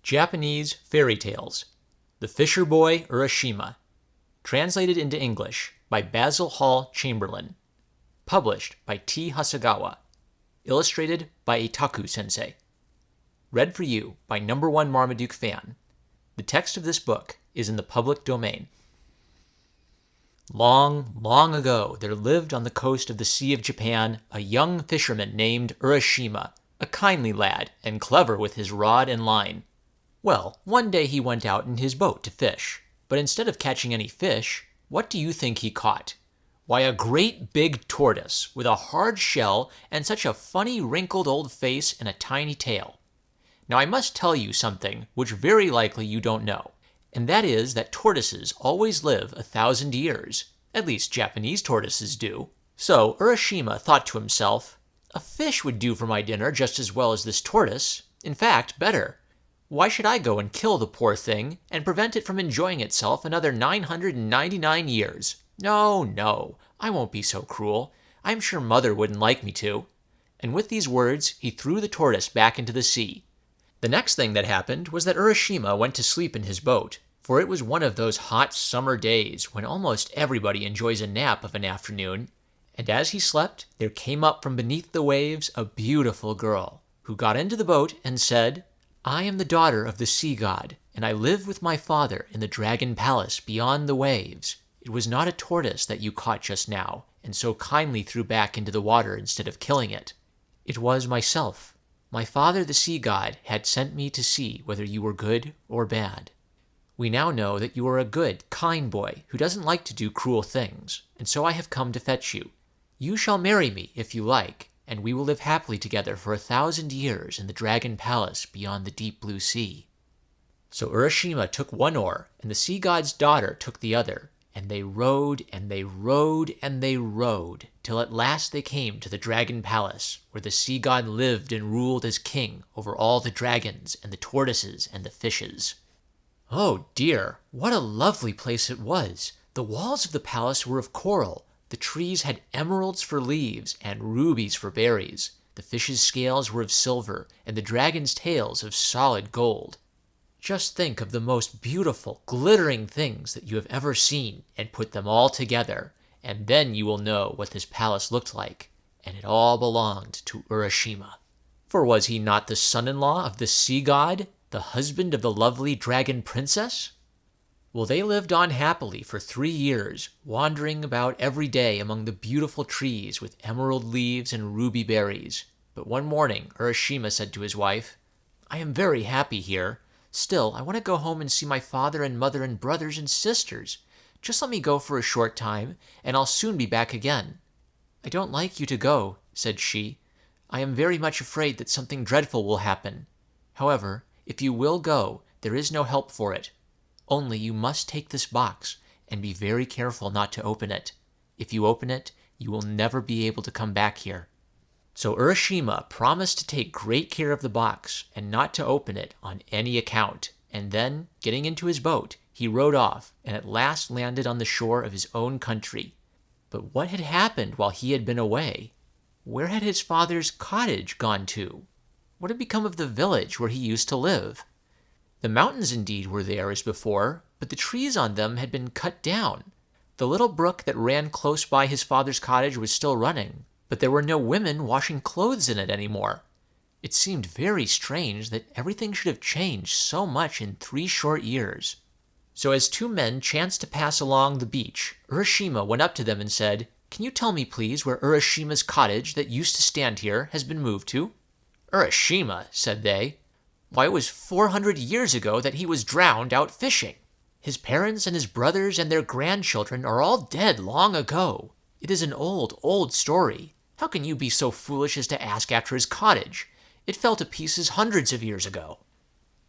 Japanese Fairy Tales. The Fisher Boy Urashima. Translated into English by Basil Hall Chamberlain. Published by T.Hasegawa. Illustrated by Itaku Sensei. Read for you by #1 Marmaduke fan. The text of this book is in the public domain. Long, long ago, there lived on the coast of the Sea of Japan a young fisherman named Urashima, a kindly lad and clever with his rod and line. Well, one day he went out in his boat to fish, but instead of catching any fish, what do you think he caught? Why, a great big tortoise with a hard shell and such a funny wrinkled old face and a tiny tail. Now I must tell you something which very likely you don't know, and that is that tortoises always live 1,000 years. At least Japanese tortoises do. So Urashima thought to himself, a fish would do for my dinner just as well as this tortoise. In fact, better. Why should I go and kill the poor thing and prevent it from enjoying itself another 999 years? No, I won't be so cruel. I'm sure Mother wouldn't like me to. And with these words, he threw the tortoise back into the sea. The next thing that happened was that Urashima went to sleep in his boat, for it was one of those hot summer days when almost everybody enjoys a nap of an afternoon. And as he slept, there came up from beneath the waves a beautiful girl, who got into the boat and said, I am the daughter of the sea god, and I live with my father in the dragon palace beyond the waves. It was not a tortoise that you caught just now, and so kindly threw back into the water instead of killing it. It was myself. My father, the sea god, had sent me to see whether you were good or bad. We now know that you are a good, kind boy who doesn't like to do cruel things, and so I have come to fetch you. You shall marry me if you like, and we will live happily together for 1,000 years in the dragon palace beyond the deep blue sea. So Urashima took one oar, and the sea god's daughter took the other, and they rowed and they rowed and they rowed, till at last they came to the dragon palace, where the sea god lived and ruled as king over all the dragons and the tortoises and the fishes. Oh dear, what a lovely place it was! The walls of the palace were of coral. The trees had emeralds for leaves and rubies for berries. The fish's scales were of silver, and the dragon's tails of solid gold. Just think of the most beautiful, glittering things that you have ever seen, and put them all together, and then you will know what this palace looked like, and it all belonged to Urashima. For was he not the son-in-law of the sea god, the husband of the lovely dragon princess? Well, they lived on happily for 3 years, wandering about every day among the beautiful trees with emerald leaves and ruby berries. But one morning, Urashima said to his wife, I am very happy here. Still, I want to go home and see my father and mother and brothers and sisters. Just let me go for a short time, and I'll soon be back again. I don't like you to go, said she. I am very much afraid that something dreadful will happen. However, if you will go, there is no help for it. Only you must take this box, and be very careful not to open it. If you open it, you will never be able to come back here. So Urashima promised to take great care of the box, and not to open it on any account, and then, getting into his boat, he rowed off, and at last landed on the shore of his own country. But what had happened while he had been away? Where had his father's cottage gone to? What had become of the village where he used to live? The mountains indeed were there as before, but the trees on them had been cut down. The little brook that ran close by his father's cottage was still running, but there were no women washing clothes in it anymore. It seemed very strange that everything should have changed so much in 3 short years. So as 2 men chanced to pass along the beach, Urashima went up to them and said, Can you tell me please where Urashima's cottage that used to stand here has been moved to? Urashima, said they. Why, it was 400 years ago that he was drowned out fishing. His parents and his brothers and their grandchildren are all dead long ago. It is an old, old story. How can you be so foolish as to ask after his cottage? It fell to pieces hundreds of years ago.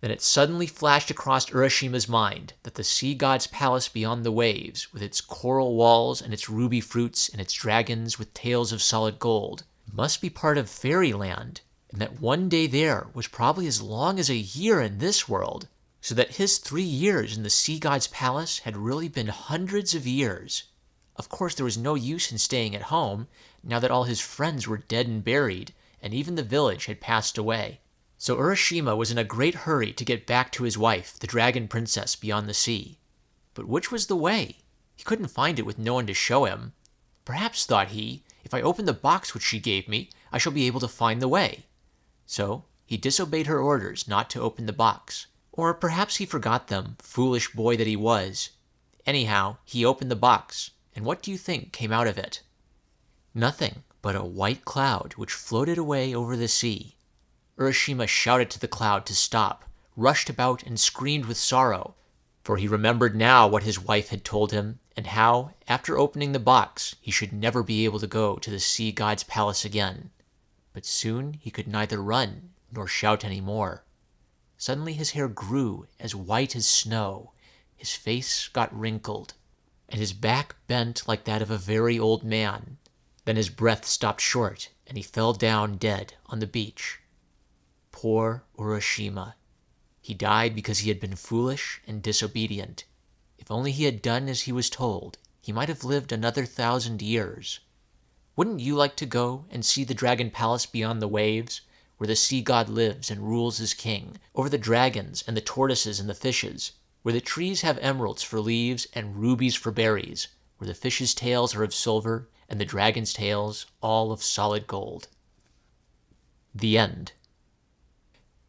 Then it suddenly flashed across Urashima's mind that the sea god's palace beyond the waves, with its coral walls and its ruby fruits and its dragons with tails of solid gold, must be part of fairyland, and that one day there was probably as long as a year in this world, so that his 3 years in the sea god's palace had really been hundreds of years. Of course, there was no use in staying at home, now that all his friends were dead and buried, and even the village had passed away. So Urashima was in a great hurry to get back to his wife, the dragon princess beyond the sea. But which was the way? He couldn't find it with no one to show him. Perhaps, thought he, if I open the box which she gave me, I shall be able to find the way. So he disobeyed her orders not to open the box. Or perhaps he forgot them, foolish boy that he was. Anyhow, he opened the box, and what do you think came out of it? Nothing but a white cloud which floated away over the sea. Urashima shouted to the cloud to stop, rushed about and screamed with sorrow, for he remembered now what his wife had told him, and how, after opening the box, he should never be able to go to the sea god's palace again. But soon he could neither run nor shout any more. Suddenly his hair grew as white as snow, his face got wrinkled, and his back bent like that of a very old man. Then his breath stopped short, and he fell down dead on the beach. Poor Urashima. He died because he had been foolish and disobedient. If only he had done as he was told, he might have lived another 1,000 years. Wouldn't you like to go and see the dragon palace beyond the waves, where the sea god lives and rules as king, over the dragons and the tortoises and the fishes, where the trees have emeralds for leaves and rubies for berries, where the fishes' tails are of silver and the dragons' tails all of solid gold? The end.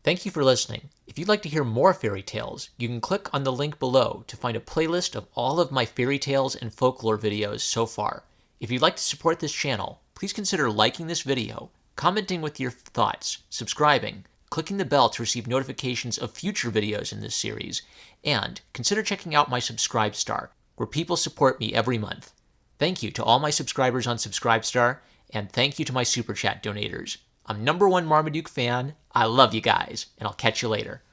Thank you for listening. If you'd like to hear more fairy tales, you can click on the link below to find a playlist of all of my fairy tales and folklore videos so far. If you'd like to support this channel, please consider liking this video, commenting with your thoughts, subscribing, clicking the bell to receive notifications of future videos in this series, and consider checking out my Subscribestar, where people support me every month. Thank you to all my subscribers on Subscribestar, and thank you to my Super Chat donators. I'm #1 Marmaduke fan. I love you guys, and I'll catch you later.